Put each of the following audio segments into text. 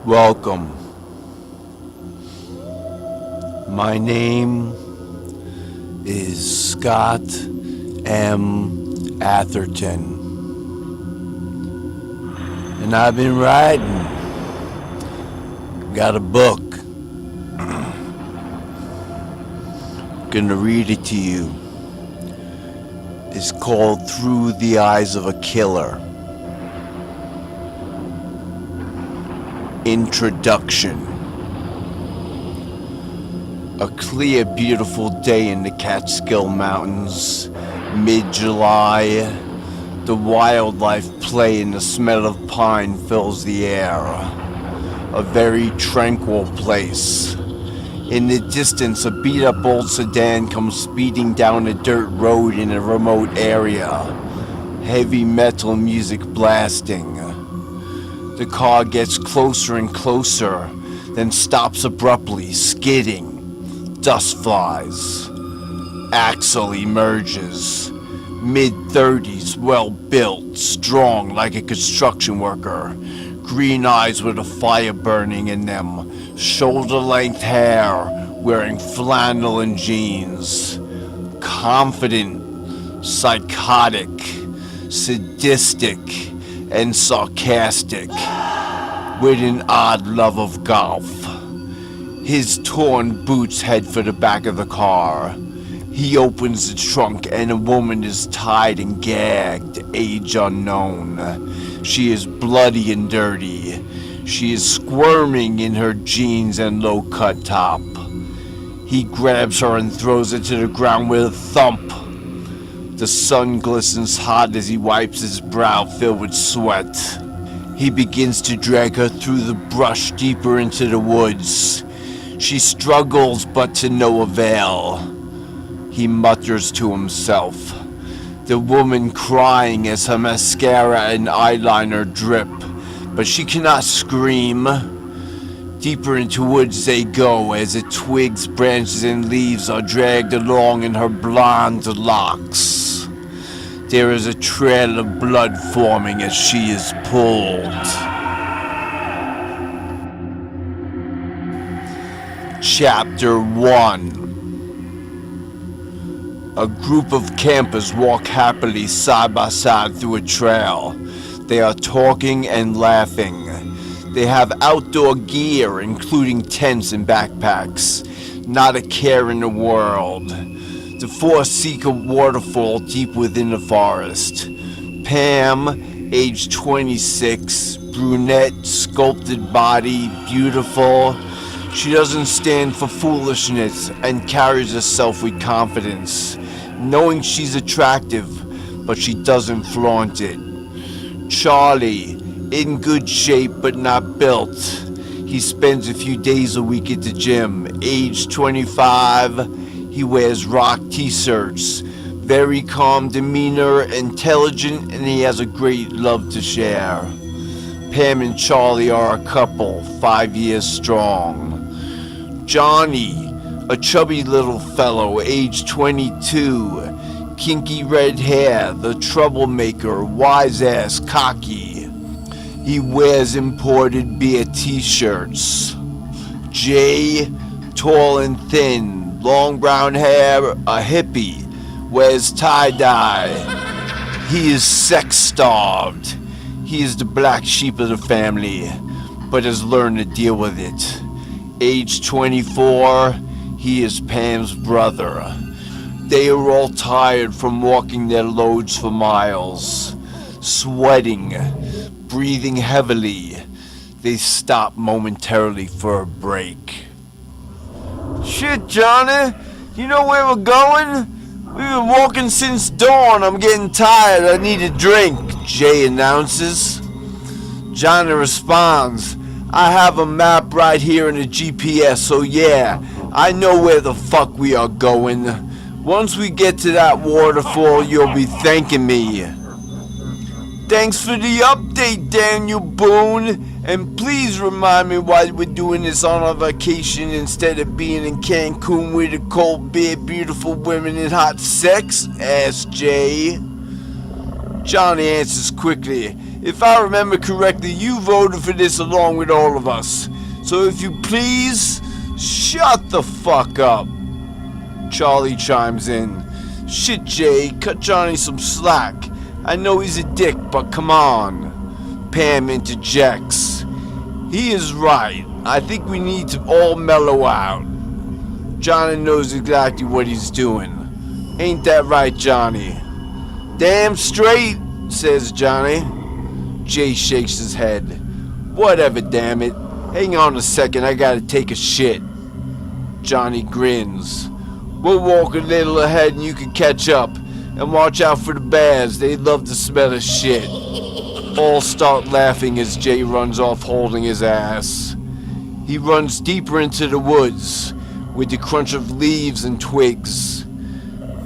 Welcome. My name is Scott M. Atherton. And I've been writing. Got a book. Gonna read it to you. It's called Through the Eyes of a Killer. Introduction. A clear, beautiful day in the Catskill Mountains, mid-July. The wildlife play and the smell of pine fills the air. A very tranquil place. In the distance, a beat-up old sedan comes speeding down a dirt road in a remote area. Heavy metal music blasting. The car gets closer and closer, then stops abruptly, skidding. Dust flies. Axle emerges. Mid-30s, well-built, strong like a construction worker. Green eyes with a fire burning in them. Shoulder-length hair, wearing flannel and jeans. Confident, psychotic, sadistic, and sarcastic, with an odd love of golf. His torn boots head for the back of the car. He opens the trunk and a woman is tied and gagged, age unknown. She is bloody and dirty. She is squirming in her jeans and low-cut top. He grabs her and throws her to the ground with a thump. The sun glistens hot as he wipes his brow filled with sweat. He begins to drag her through the brush deeper into the woods. She struggles, but to no avail. He mutters to himself, the woman crying as her mascara and eyeliner drip, but she cannot scream. Deeper into woods they go as the twigs, branches, and leaves are dragged along in her blonde locks. There is a trail of blood forming as she is pulled. Chapter 1. A group of campers walk happily side by side through a trail. They are talking and laughing. They have outdoor gear, including tents and backpacks. Not a care in the world. The four seek a waterfall deep within the forest. Pam, age 26, brunette, sculpted body, beautiful. She doesn't stand for foolishness and carries herself with confidence, knowing she's attractive, but she doesn't flaunt it. Charlie, in good shape but not built. He spends a few days a week at the gym. Age 25, he wears rock t-shirts. Very calm demeanor, intelligent, and he has a great love to share. Pam and Charlie are a couple, 5 years strong. Johnny, a chubby little fellow, age 22, kinky red hair, the troublemaker, wise-ass, cocky. He wears imported beer t-shirts. Jay, tall and thin, long brown hair, a hippie, wears tie-dye. He is sex-starved. He is the black sheep of the family, but has learned to deal with it. Age 24, he is Pam's brother. They are all tired from walking their loads for miles. Sweating, breathing heavily, they stop momentarily for a break. Shit, Johnny, you know where we're going? We've been walking since dawn. I'm getting tired. I need a drink, Jay announces. Johnny responds, I have a map right here in the GPS, so yeah, I know where the fuck we are going. Once we get to that waterfall, you'll be thanking me. Thanks for the update, Daniel Boone. And please remind me why we're doing this on our vacation instead of being in Cancun with a cold beer, beautiful women, and hot sex, asked Jay. Johnny answers quickly. If I remember correctly, you voted for this along with all of us. So if you please, shut the fuck up. Charlie chimes in. Shit, Jay, cut Johnny some slack. I know he's a dick, but come on. Pam interjects. He is right. I think we need to all mellow out. Johnny knows exactly what he's doing. Ain't that right, Johnny? Damn straight, says Johnny. Jay shakes his head. Whatever, damn it. Hang on a second, I gotta take a shit. Johnny grins. We'll walk a little ahead and you can catch up. And watch out for the bears, they love the smell of shit. All start laughing as Jay runs off holding his ass. He runs deeper into the woods, with the crunch of leaves and twigs.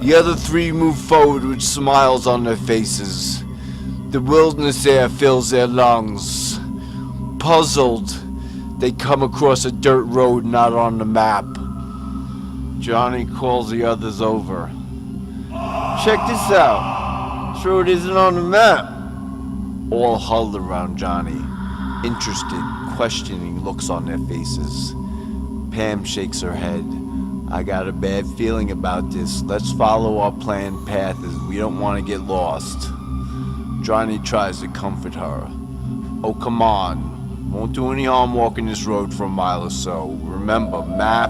The other three move forward with smiles on their faces. The wilderness air fills their lungs. Puzzled, they come across a dirt road not on the map. Johnny calls the others over. Check this out. This road isn't on the map. All huddled around Johnny, interested, questioning looks on their faces. Pam shakes her head. I got a bad feeling about this. Let's follow our planned path as we don't want to get lost. Johnny tries to comfort her. Oh, come on. Won't do any harm walking this road for a mile or so. Remember, map,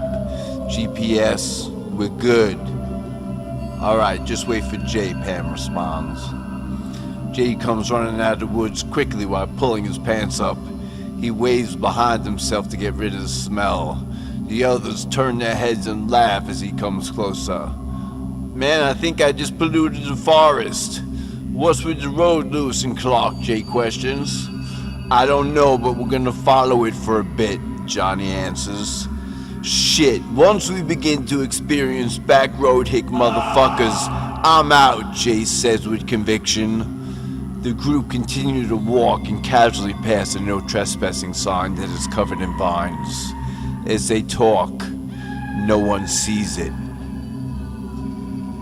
GPS, we're good. Alright, just wait for Jay, Pam responds. Jay comes running out of the woods quickly while pulling his pants up. He waves behind himself to get rid of the smell. The others turn their heads and laugh as he comes closer. Man, I think I just polluted the forest. What's with the road, Lewis and Clark? Jay questions. I don't know, but we're gonna follow it for a bit, Johnny answers. Shit, once we begin to experience back road hick motherfuckers, I'm out, Jay says with conviction. The group continue to walk and casually pass a no trespassing sign that is covered in vines. As they talk, no one sees it.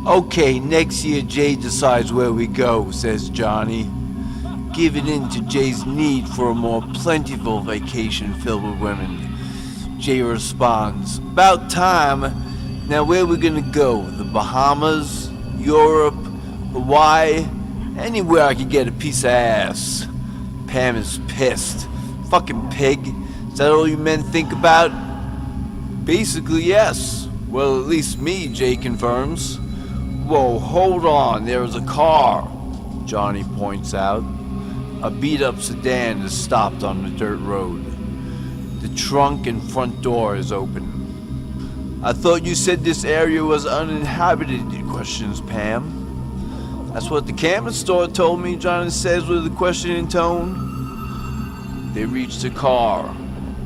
Okay, next year Jay decides where we go, says Johnny, giving in to Jay's need for a more plentiful vacation filled with women. Jay responds, about time. Now where are we gonna go? The Bahamas? Europe? Hawaii? Anywhere I could get a piece of ass. Pam is pissed. Fucking pig. Is that all you men think about? Basically, yes. Well, at least me, Jay confirms. Whoa, hold on. There is a car, Johnny points out. A beat-up sedan is stopped on the dirt road. The trunk and front door is open. I thought you said this area was uninhabited, questions Pam. That's what the camping store told me, Johnny says with a questioning tone. They reach the car,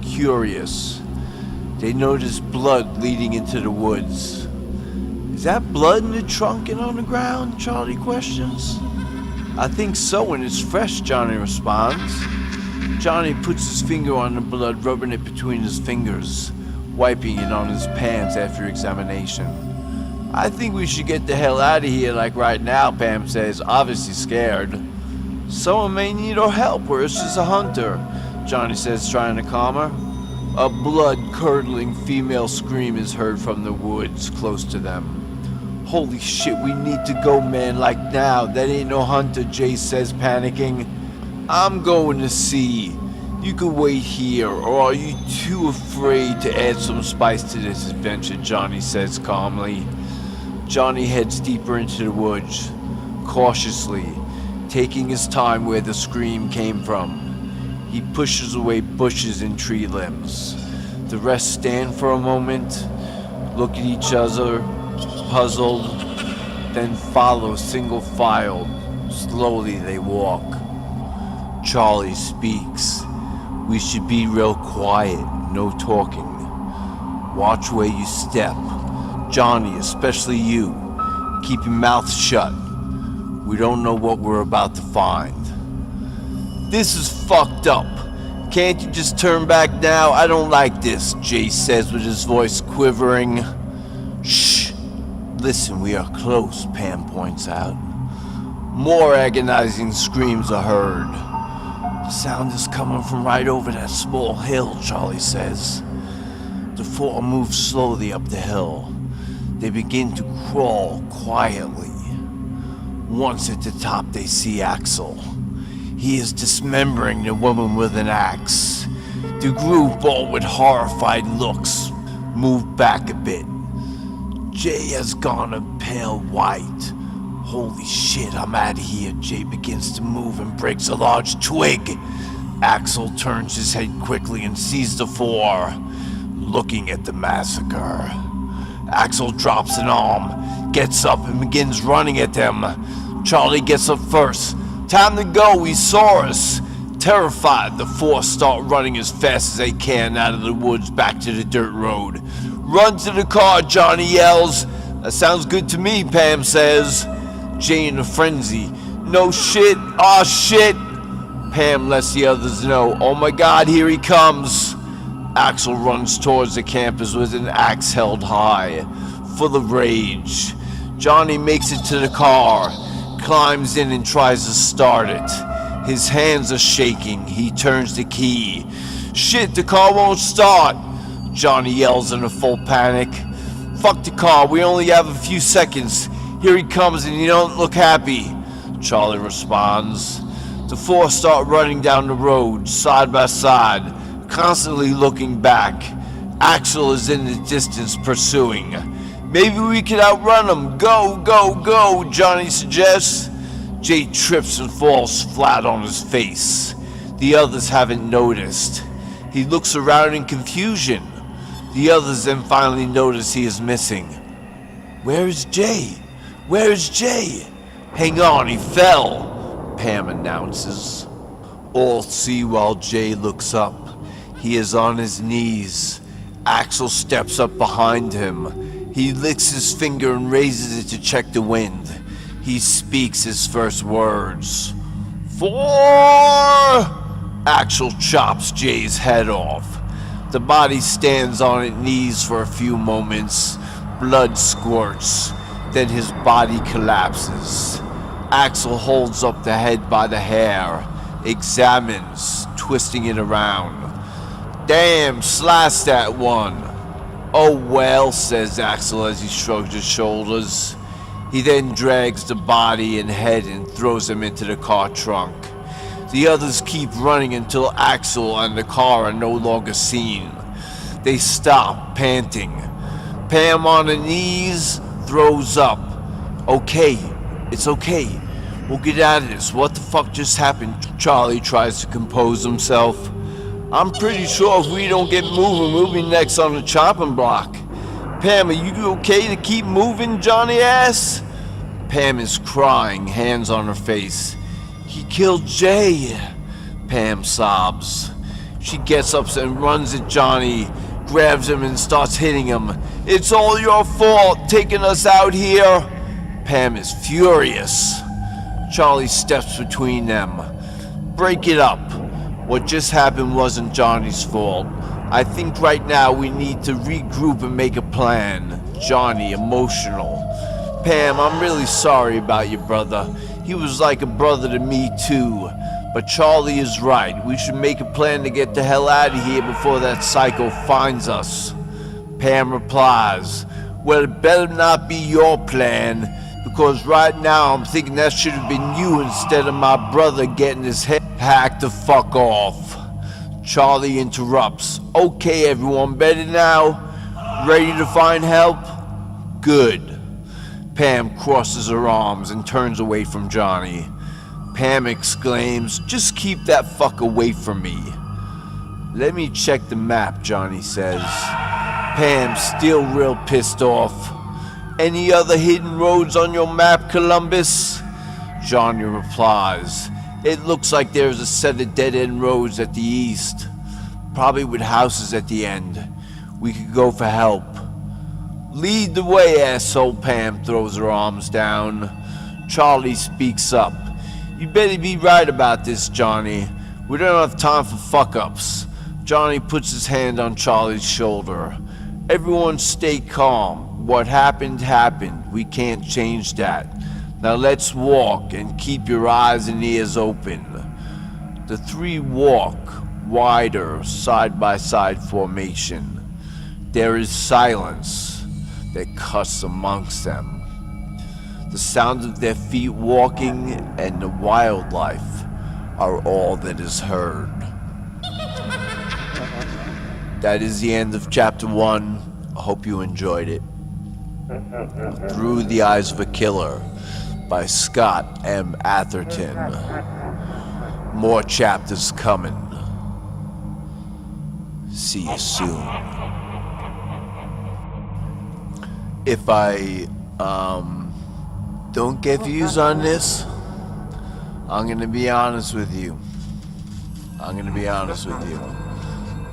curious. They notice blood leading into the woods. Is that blood in the trunk and on the ground? Charlie questions. I think so, and it's fresh, Johnny responds. Johnny puts his finger on the blood, rubbing it between his fingers, wiping it on his pants after examination. I think we should get the hell out of here like right now, Pam says, obviously scared. Someone may need our help, or it's just a hunter, Johnny says, trying to calm her. A blood-curdling female scream is heard from the woods close to them. Holy shit, we need to go, man, like now. That ain't no hunter, Jay says, panicking. I'm going to see. You can wait here, or are you too afraid to add some spice to this adventure, Johnny says calmly. Johnny heads deeper into the woods, cautiously, taking his time where the scream came from. He pushes away bushes and tree limbs. The rest stand for a moment, look at each other, puzzled, then follow single file. Slowly they walk. Charlie speaks. We should be real quiet, no talking. Watch where you step. Johnny, especially you. Keep your mouth shut. We don't know what we're about to find. This is fucked up. Can't you just turn back now? I don't like this, Jay says with his voice quivering. Shh. Listen, we are close, Pam points out. More agonizing screams are heard. Sound is coming from right over that small hill, Charlie says. The four move slowly up the hill. They begin to crawl quietly. Once at the top, they see Axel. He is dismembering the woman with an axe. The group, all with horrified looks, move back a bit. Jay has gone a pale white. Holy shit, I'm out of here. Jay begins to move and breaks a large twig. Axel turns his head quickly and sees the four, looking at the massacre. Axel drops an arm, gets up and begins running at them. Charlie gets up first. Time to go, he saw us. Terrified, the four start running as fast as they can out of the woods back to the dirt road. Run to the car, Johnny yells. That sounds good to me, Pam says. Jay in a frenzy. No shit, aw shit. Pam lets the others know. Oh my god, here he comes. Axel runs towards the campus with an axe held high, full of rage. Johnny makes it to the car, climbs in and tries to start it. His hands are shaking. He turns the key. Shit, the car won't start. Johnny yells in a full panic. Fuck the car, we only have a few seconds. Here he comes and you don't look happy. Charlie responds. The four start running down the road, side by side, constantly looking back. Axel is in the distance pursuing. Maybe we can outrun him. Go, go, go, Johnny suggests. Jay trips and falls flat on his face. The others haven't noticed. He looks around in confusion. The others then finally notice he is missing. Where is Jay? Where is Jay? Hang on, he fell, Pam announces. All see while Jay looks up. He is on his knees. Axel steps up behind him. He licks his finger and raises it to check the wind. He speaks his first words. 4! Axel chops Jay's head off. The body stands on its knees for a few moments. Blood squirts. Then his body collapses. Axel holds up the head by the hair, examines, twisting it around. Damn, slice that one. Oh well, says Axel as he shrugs his shoulders. He then drags the body and head and throws them into the car trunk. The others keep running until Axel and the car are no longer seen. They stop, panting. Pam on her knees throws up. Okay, it's okay. We'll get out of this. What the fuck just happened? Charlie tries to compose himself. I'm pretty sure if we don't get moving, we'll be next on the chopping block. Pam, are you okay to keep moving, Johnny asks? Pam is crying, hands on her face. He killed Jay, Pam sobs. She gets up and runs at Johnny, grabs him and starts hitting him. It's all your fault, taking us out here. Pam is furious. Charlie steps between them. Break it up. What just happened wasn't Johnny's fault. I think right now we need to regroup and make a plan. Johnny, emotional. Pam, I'm really sorry about your brother. He was like a brother to me too. But Charlie is right. We should make a plan to get the hell out of here before that psycho finds us. Pam replies, well, it better not be your plan, because right now I'm thinking that should have been you instead of my brother getting his head hacked the fuck off. Charlie interrupts. Okay, everyone, better now? Ready to find help? Good. Pam crosses her arms and turns away from Johnny. Pam exclaims, just keep that fuck away from me. Let me check the map, Johnny says. Pam, still real pissed off. Any other hidden roads on your map, Columbus? Johnny replies, it looks like there's a set of dead-end roads at the east, probably with houses at the end. We could go for help. Lead the way, asshole, Pam throws her arms down. Charlie speaks up. You better be right about this, Johnny. We don't have time for fuck-ups. Johnny puts his hand on Charlie's shoulder. Everyone stay calm. What happened, happened. We can't change that. Now let's walk and keep your eyes and ears open. The three walk wider side-by-side formation. There is silence that cuts amongst them. The sound of their feet walking and the wildlife are all that is heard. That is the end of chapter 1. I hope you enjoyed it. Through the Eyes of a Killer by Scott M. Atherton. More chapters coming. See you soon. If I don't get views on this, I'm gonna be honest with you.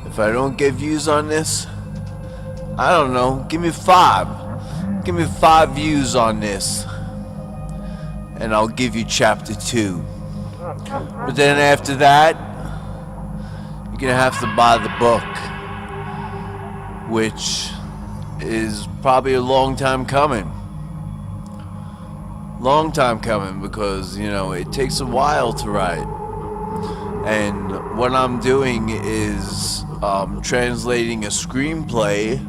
If I don't get views on this, I don't know, give me 5. Give me 5 views on this, and I'll give you chapter 2. But then after that, you're gonna have to buy the book, which is probably a long time coming. Because, you know, it takes a while to write. And what I'm doing is translating a screenplay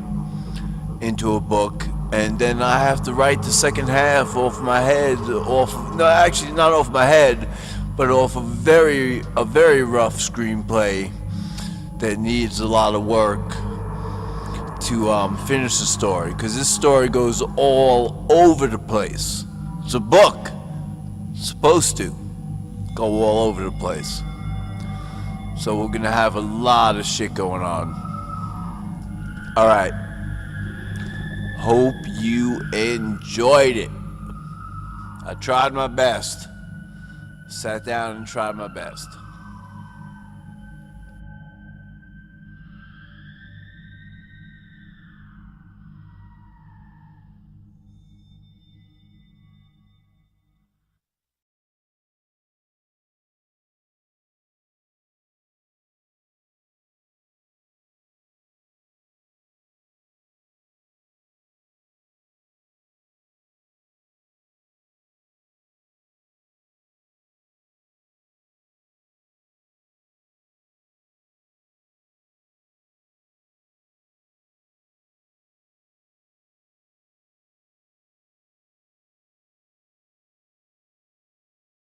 into a book, and then I have to write the second half off my head, no, actually not off my head, but off a very rough screenplay that needs a lot of work to finish the story, because this story goes all over the place. It's a book. It's supposed to go all over the place. So we're gonna have a lot of shit going on. Alright. Hope you enjoyed it. I tried my best. Sat down and tried my best.